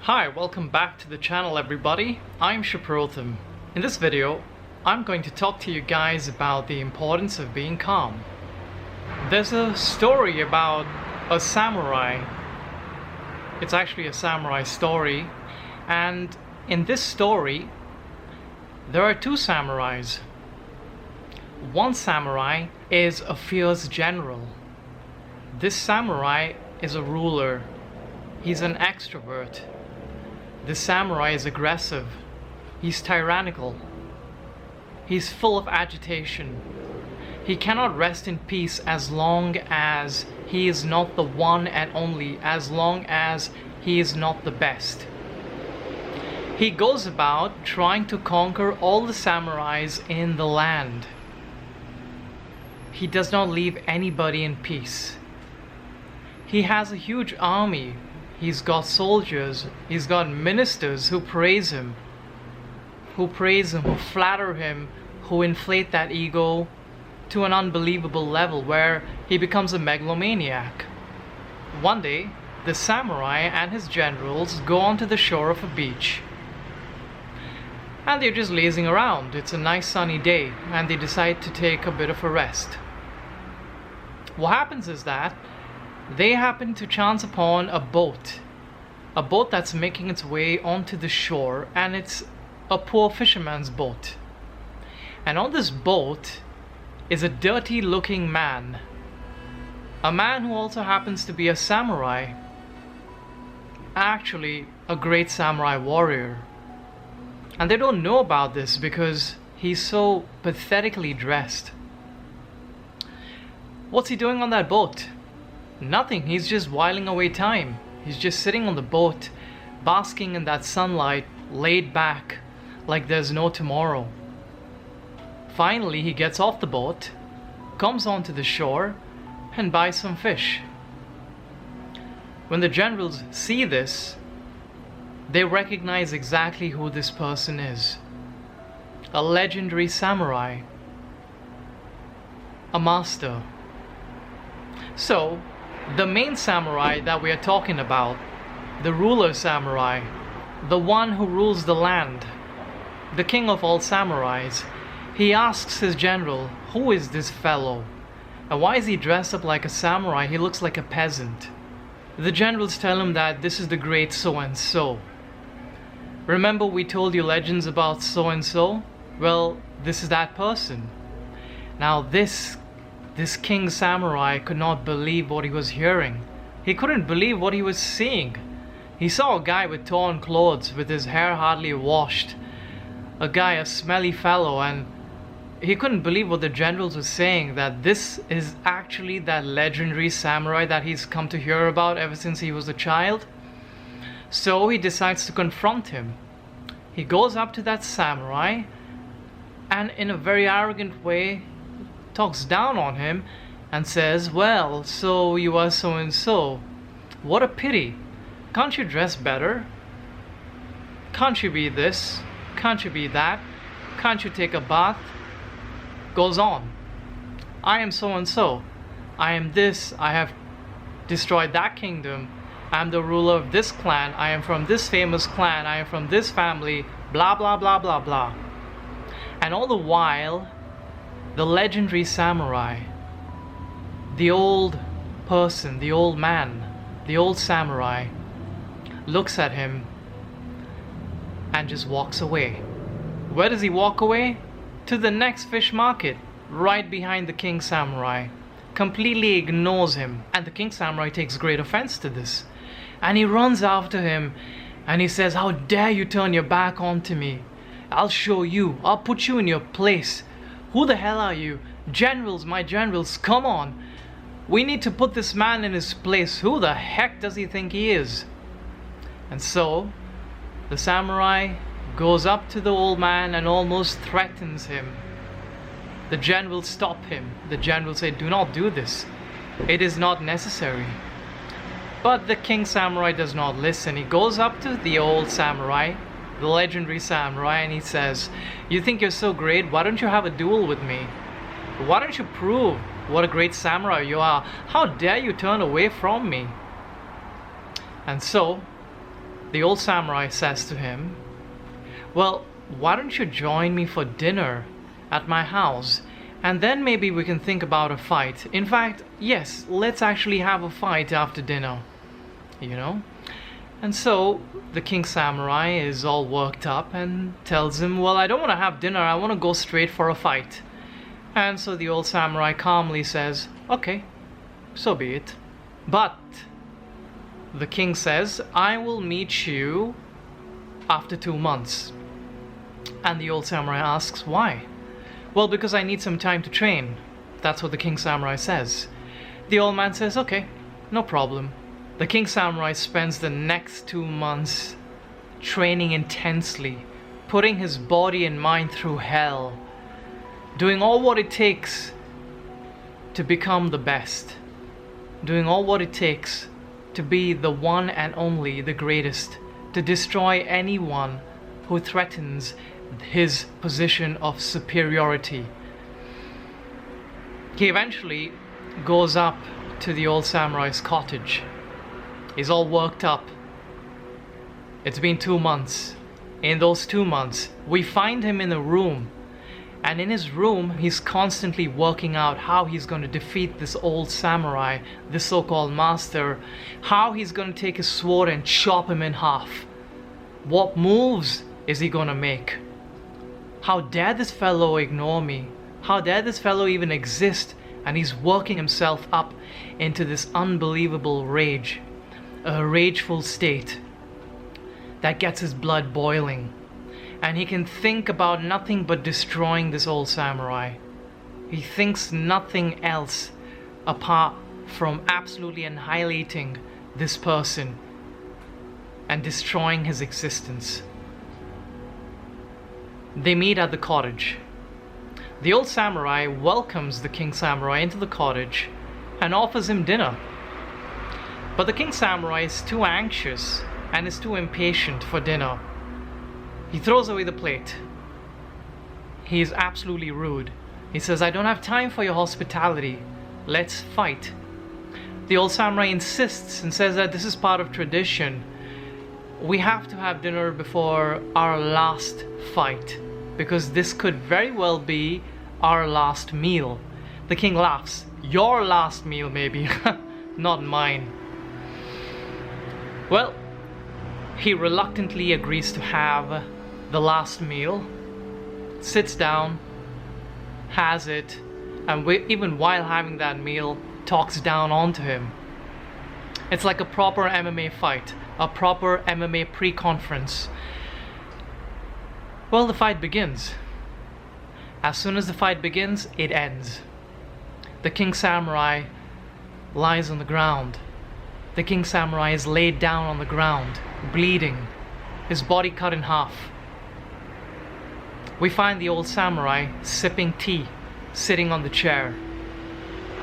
Hi, welcome back to the channel everybody. I'm Shaprotham. In this video, I'm going to talk to you guys about the importance of being calm. There's a story about a samurai. It's actually a samurai story, and in this story, there are two samurais. One samurai is a fierce general. This samurai is a ruler. He's an extrovert. The samurai is aggressive. He's tyrannical. He's full of agitation. He cannot rest in peace as long as he is not the one and only, as long as he is not the best. He goes about trying to conquer all the samurais in the land. He does not leave anybody in peace. He has a huge army. He's got soldiers, he's got ministers who praise him, who flatter him, who inflate that ego to an unbelievable level where he becomes a megalomaniac. One day, the samurai and his generals go onto the shore of a beach. And they're just lazing around. It's a nice sunny day, and they decide to take a bit of a rest. What happens is that they happen to chance upon a boat that's making its way onto the shore, and it's a poor fisherman's boat. And on this boat is a dirty looking man, a man who also happens to be a samurai, actually a great samurai warrior. And they don't know about this because he's so pathetically dressed. What's he doing on that boat? Nothing. He's just whiling away time. He's just sitting on the boat, basking in that sunlight, laid back, like there's no tomorrow. Finally, he gets off the boat, comes onto the shore, and buys some fish. When the generals see this, they recognize exactly who this person is. A legendary samurai. A master. So, the main samurai that we are talking about, the ruler samurai, the one who rules the land, the king of all samurais, he asks his general, who is this fellow? And why is he dressed up like a samurai? He looks like a peasant. The generals tell him that this is the great so-and-so. Remember we told you legends about so-and-so? Well, this is that person. Now this king samurai could not believe what he was hearing. He couldn't believe what he was seeing. He saw a guy with torn clothes, with his hair hardly washed. A smelly fellow, and he couldn't believe what the generals were saying, that this is actually that legendary samurai that he's come to hear about ever since he was a child. So he decides to confront him. He goes up to that samurai and in a very arrogant way talks down on him and says, well, so you are so and so. What a pity. Can't you dress better? Can't you be this? Can't you be that? Can't you take a bath? Goes on. I am so and so. I am this. I have destroyed that kingdom. I am the ruler of this clan. I am from this famous clan. I am from this family. Blah blah blah blah blah. And all the while, the legendary samurai, the old person, the old man, the old samurai, looks at him and just walks away. Where does he walk away? To the next fish market, right behind the king samurai. Completely ignores him, and the king samurai takes great offense to this. And he runs after him and he says, how dare you turn your back onto me? I'll show you. I'll put you in your place. Who the hell are you? Generals, my generals, come on. We need to put this man in his place. Who the heck does he think he is? And so, the samurai goes up to the old man and almost threatens him. The generals stop him. The generals say, do not do this. It is not necessary. But the king samurai does not listen. He goes up to the old samurai, the legendary samurai, and he says, you think you're so great, why don't you have a duel with me? Why don't you prove what a great samurai you are? How dare you turn away from me? And so the old samurai says to him, well, why don't you join me for dinner at my house, and then maybe we can think about a fight. In fact, yes, let's actually have a fight after dinner, you know? And so the king samurai is all worked up and tells him, well, I don't want to have dinner, I want to go straight for a fight. And so the old samurai calmly says, okay, so be it. But the king says, I will meet you after 2 months. And the old samurai asks, why? Well, because I need some time to train. That's what the king samurai says. The old man says, okay, no problem. The king samurai spends the next 2 months training intensely, putting his body and mind through hell, doing all what it takes to become the best, doing all what it takes to be the one and only, the greatest, to destroy anyone who threatens his position of superiority. He eventually goes up to the old samurai's cottage. He's all worked up. It's been 2 months. In those 2 months, we find him in a room. And in his room, he's constantly working out how he's going to defeat this old samurai, this so-called master, how he's going to take his sword and chop him in half. What moves is he going to make? How dare this fellow ignore me? How dare this fellow even exist? And he's working himself up into this unbelievable rage, a rageful state that gets his blood boiling. And he can think about nothing but destroying this old samurai. He thinks nothing else apart from absolutely annihilating this person and destroying his existence. They meet at the cottage. The old samurai welcomes the king samurai into the cottage and offers him dinner. But the king samurai is too anxious and is too impatient for dinner. He throws away the plate. He is absolutely rude. He says, I don't have time for your hospitality. Let's fight. The old samurai insists and says that this is part of tradition. We have to have dinner before our last fight, because this could very well be our last meal. The king laughs. Your last meal, maybe, not mine. Well, he reluctantly agrees to have the last meal, sits down, has it, and even while having that meal, talks down onto him. It's like a proper MMA fight, a proper MMA pre-conference. Well, the fight begins. As soon as the fight begins, it ends. The king samurai lies on the ground. The king samurai is laid down on the ground, bleeding, his body cut in half. We find the old samurai sipping tea, sitting on the chair.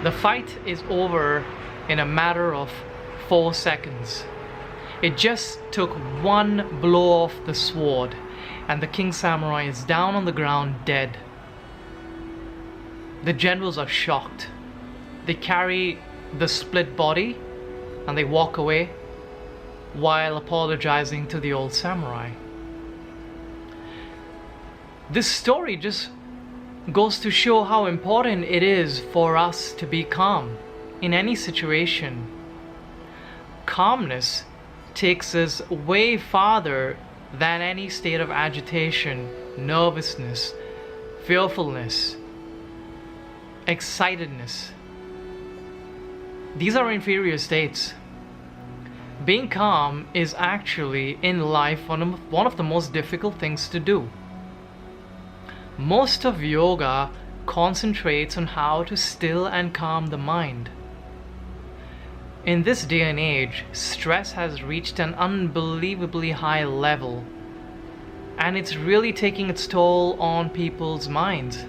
The fight is over in a matter of 4 seconds. It just took one blow of the sword, and the king samurai is down on the ground dead. The generals are shocked. They carry the split body and they walk away while apologizing to the old samurai. This story just goes to show how important it is for us to be calm in any situation. Calmness takes us way farther than any state of agitation, nervousness, fearfulness, excitedness. These are inferior states. Being calm is actually in life one of the most difficult things to do. Most of yoga concentrates on how to still and calm the mind. In this day and age, stress has reached an unbelievably high level, and it's really taking its toll on people's minds.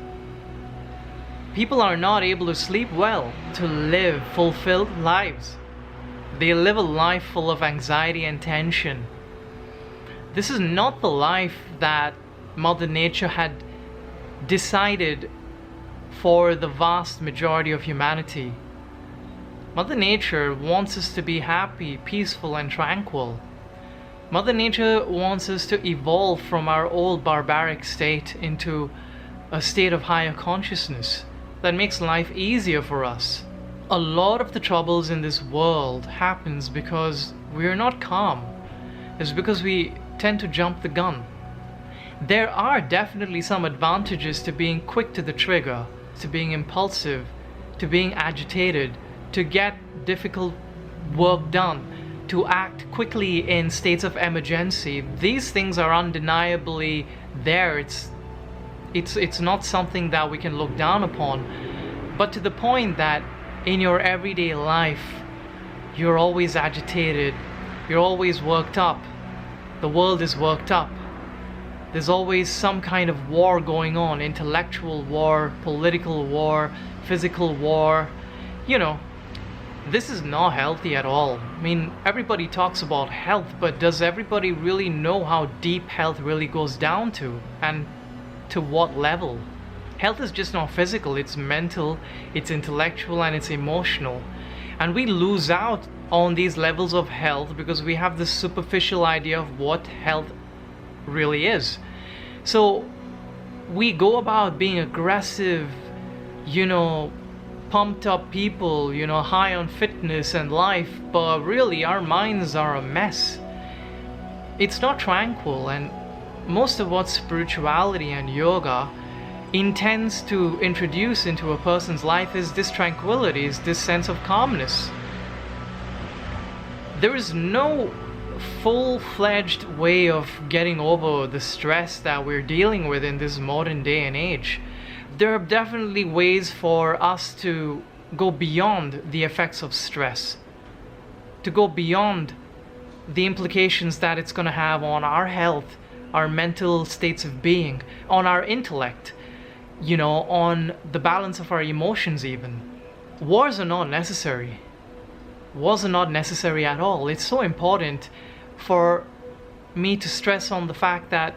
People are not able to sleep well, to live fulfilled lives. They live a life full of anxiety and tension. This is not the life that Mother Nature had decided for the vast majority of humanity. Mother Nature wants us to be happy, peaceful, and tranquil. Mother Nature wants us to evolve from our old barbaric state into a state of higher consciousness that makes life easier for us. A lot of the troubles in this world happens because we're not calm. It's because we tend to jump the gun. There are definitely some advantages to being quick to the trigger, to being impulsive, to being agitated, to get difficult work done, to act quickly in states of emergency. These things are undeniably there. It's not something that we can look down upon. But to the point that in your everyday life, you're always agitated, you're always worked up, the world is worked up. There's always some kind of war going on, intellectual war, political war, physical war. This is not healthy at all. I mean, everybody talks about health, but does everybody really know how deep health really goes down to, and to what level? Health is just not physical, it's mental, it's intellectual, and it's emotional. And we lose out on these levels of health because we have this superficial idea of what health really is. So we go about being aggressive, pumped up people, high on fitness and life, but really our minds are a mess. It's not tranquil, and most of what spirituality and yoga intends to introduce into a person's life is this tranquility, is this sense of calmness. There is no full-fledged way of getting over the stress that we're dealing with in this modern day and age. There are definitely ways for us to go beyond the effects of stress, to go beyond the implications that it's going to have on our health, our mental states of being, on our intellect, on the balance of our emotions even. Wars are not necessary. Wars are not necessary at all. It's so important for me to stress on the fact that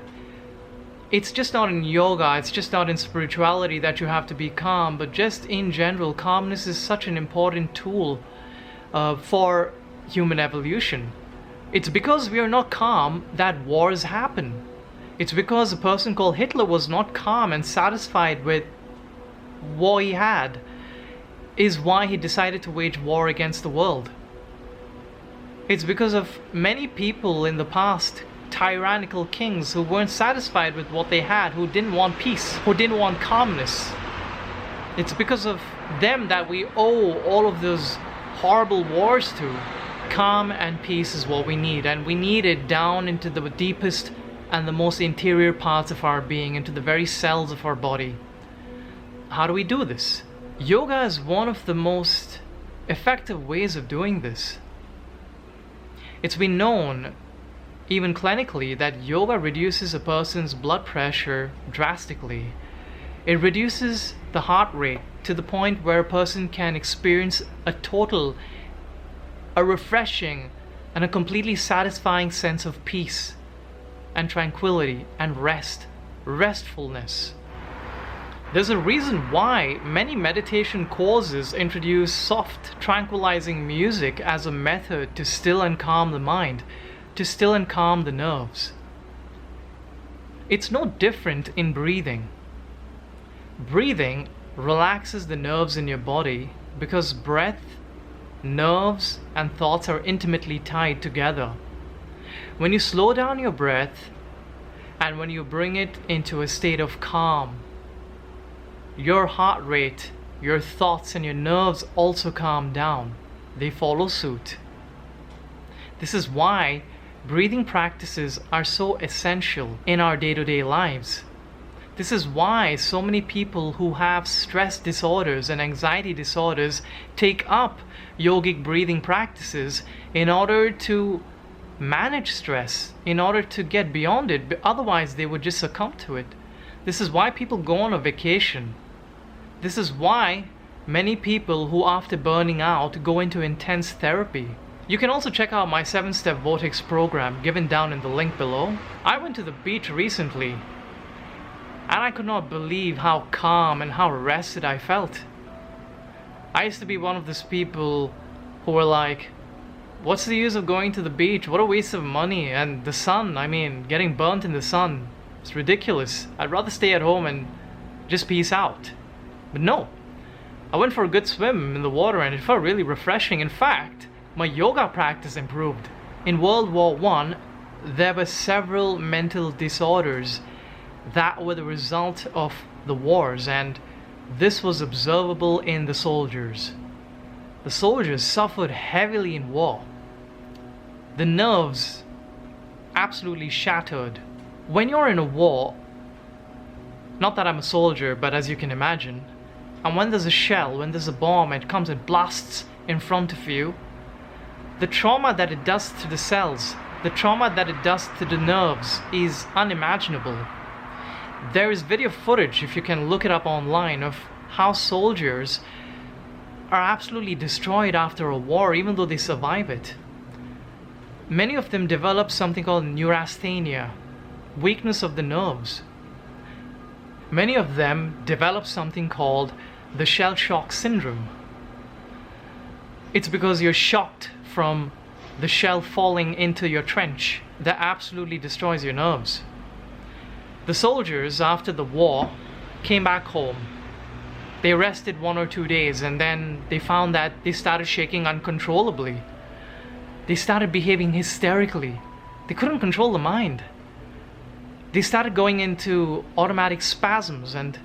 it's just not in yoga, it's just not in spirituality that you have to be calm, but just in general, calmness is such an important tool for human evolution. It's because we are not calm that wars happen. It's because a person called Hitler was not calm and satisfied with what he had, is why he decided to wage war against the world. It's because of many people in the past, tyrannical kings who weren't satisfied with what they had, who didn't want peace, who didn't want calmness. It's because of them that we owe all of those horrible wars to. Calm and peace is what we need, and we need it down into the deepest and the most interior parts of our being, into the very cells of our body. How do we do this? Yoga is one of the most effective ways of doing this. It's been known, even clinically, that yoga reduces a person's blood pressure drastically. It reduces the heart rate to the point where a person can experience a refreshing and a completely satisfying sense of peace and tranquility and restfulness. There's a reason why many meditation courses introduce soft, tranquilizing music as a method to still and calm the mind, to still and calm the nerves. It's no different in breathing. Breathing relaxes the nerves in your body because breath, nerves, and thoughts are intimately tied together. When you slow down your breath and when you bring it into a state of calm, your heart rate, your thoughts, and your nerves also calm down. They follow suit. This is why breathing practices are so essential in our day-to-day lives. This is why so many people who have stress disorders and anxiety disorders take up yogic breathing practices in order to manage stress, in order to get beyond it. But otherwise, they would just succumb to it. This is why people go on a vacation. This is why many people who, after burning out, go into intense therapy. You can also check out my 7-step vortex program given down in the link below. I went to the beach recently and I could not believe how calm and how rested I felt. I used to be one of those people who were like, What's the use of going to the beach? What a waste of money. And the sun, I mean, getting burnt in the sun, it's ridiculous. I'd rather stay at home and just peace out. But no, I went for a good swim in the water and it felt really refreshing. In fact, my yoga practice improved. In World War I, there were several mental disorders that were the result of the wars, and this was observable in the soldiers. The soldiers suffered heavily in war. The nerves absolutely shattered. When you're in a war, not that I'm a soldier, but as you can imagine, and when there's a shell, when there's a bomb, it comes and blasts in front of you, the trauma that it does to the cells, the trauma that it does to the nerves is unimaginable. There is video footage, if you can look it up online, of how soldiers are absolutely destroyed after a war, even though they survive it. Many of them develop something called neurasthenia, weakness of the nerves. Many of them develop something called the shell shock syndrome. It's because you're shocked from the shell falling into your trench that absolutely destroys your nerves. The soldiers, after the war, came back home. They rested 1 or 2 days and then they found that they started shaking uncontrollably. They started behaving hysterically. They couldn't control the mind. They started going into automatic spasms and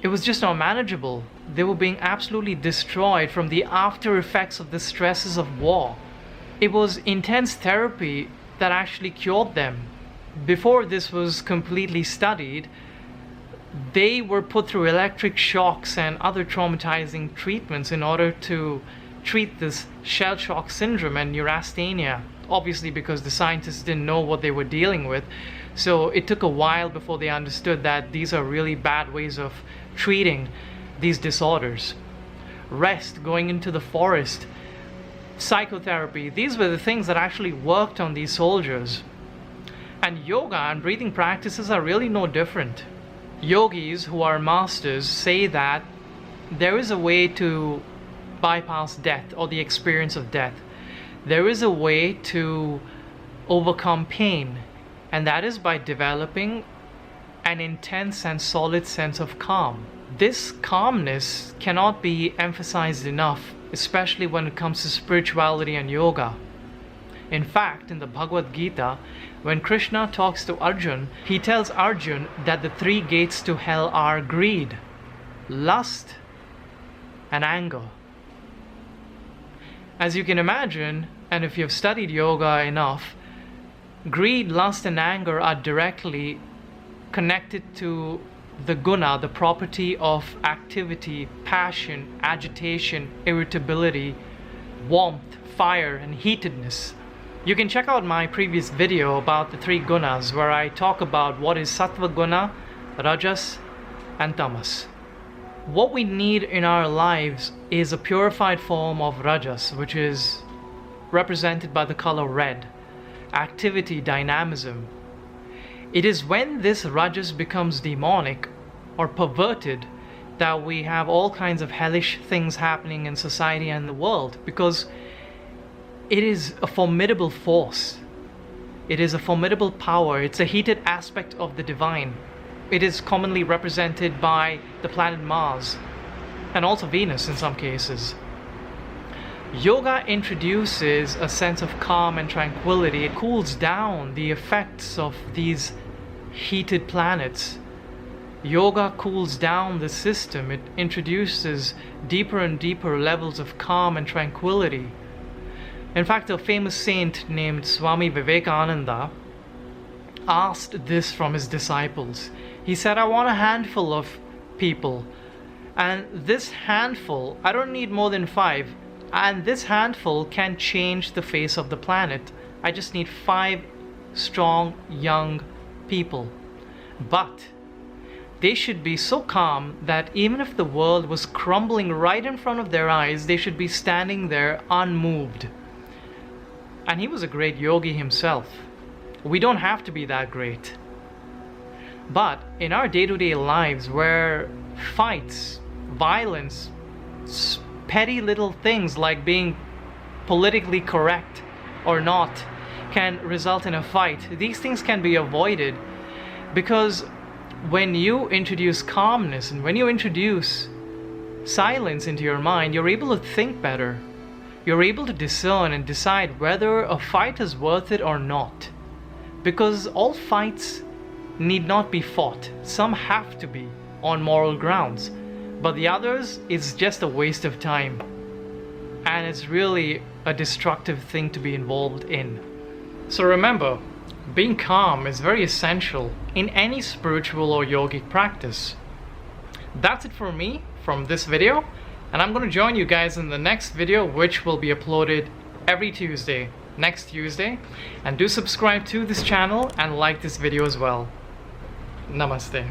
it was just unmanageable. They were being absolutely destroyed from the after effects of the stresses of war. It was intense therapy that actually cured them. Before this was completely studied, they were put through electric shocks and other traumatizing treatments in order to treat this shell shock syndrome and neurasthenia. Obviously, because the scientists didn't know what they were dealing with. So it took a while before they understood that these are really bad ways of treating these disorders. Rest, going into the forest, psychotherapy, these were the things that actually worked on these soldiers. And yoga and breathing practices are really no different. Yogis who are masters say that there is a way to bypass death or the experience of death. There is a way to overcome pain, and that is by developing an intense and solid sense of calm. This calmness cannot be emphasized enough, especially when it comes to spirituality and yoga. In fact, in the Bhagavad Gita, when Krishna talks to Arjun, he tells Arjun that the 3 gates to hell are greed, lust, and anger. As you can imagine, and if you've studied yoga enough, greed, lust, and anger are directly connected to the guna, the property of activity, passion, agitation, irritability, warmth, fire, and heatedness. You can check out my previous video about the 3 gunas where I talk about what is sattva guna, rajas, and tamas. What we need in our lives is a purified form of rajas, which is represented by the color red, activity, dynamism. It is when this rajas becomes demonic or perverted that we have all kinds of hellish things happening in society and the world, because it is a formidable force. It is a formidable power. It's a heated aspect of the divine. It is commonly represented by the planet Mars and also Venus in some cases. Yoga introduces a sense of calm and tranquility. It cools down the effects of these heated planets. Yoga cools down the system. It introduces deeper and deeper levels of calm and tranquility. In fact, a famous saint named Swami Vivekananda asked this from his disciples. He said, I want a handful of people, and this handful, I don't need more than 5, and this handful can change the face of the planet. I just need 5 strong young people. But they should be so calm that even if the world was crumbling right in front of their eyes, they should be standing there unmoved. And he was a great yogi himself. We don't have to be that great. But in our day-to-day lives, where fights, violence, petty little things like being politically correct or not can result in a fight. These things can be avoided because when you introduce calmness and when you introduce silence into your mind, you're able to think better. You're able to discern and decide whether a fight is worth it or not. Because all fights need not be fought. Some have to be on moral grounds, but the others, it's just a waste of time. And it's really a destructive thing to be involved in. So remember, being calm is very essential in any spiritual or yogic practice. That's it for me from this video, and I'm going to join you guys in the next video, which will be uploaded every Tuesday, next Tuesday. And do subscribe to this channel and like this video as well. Namaste.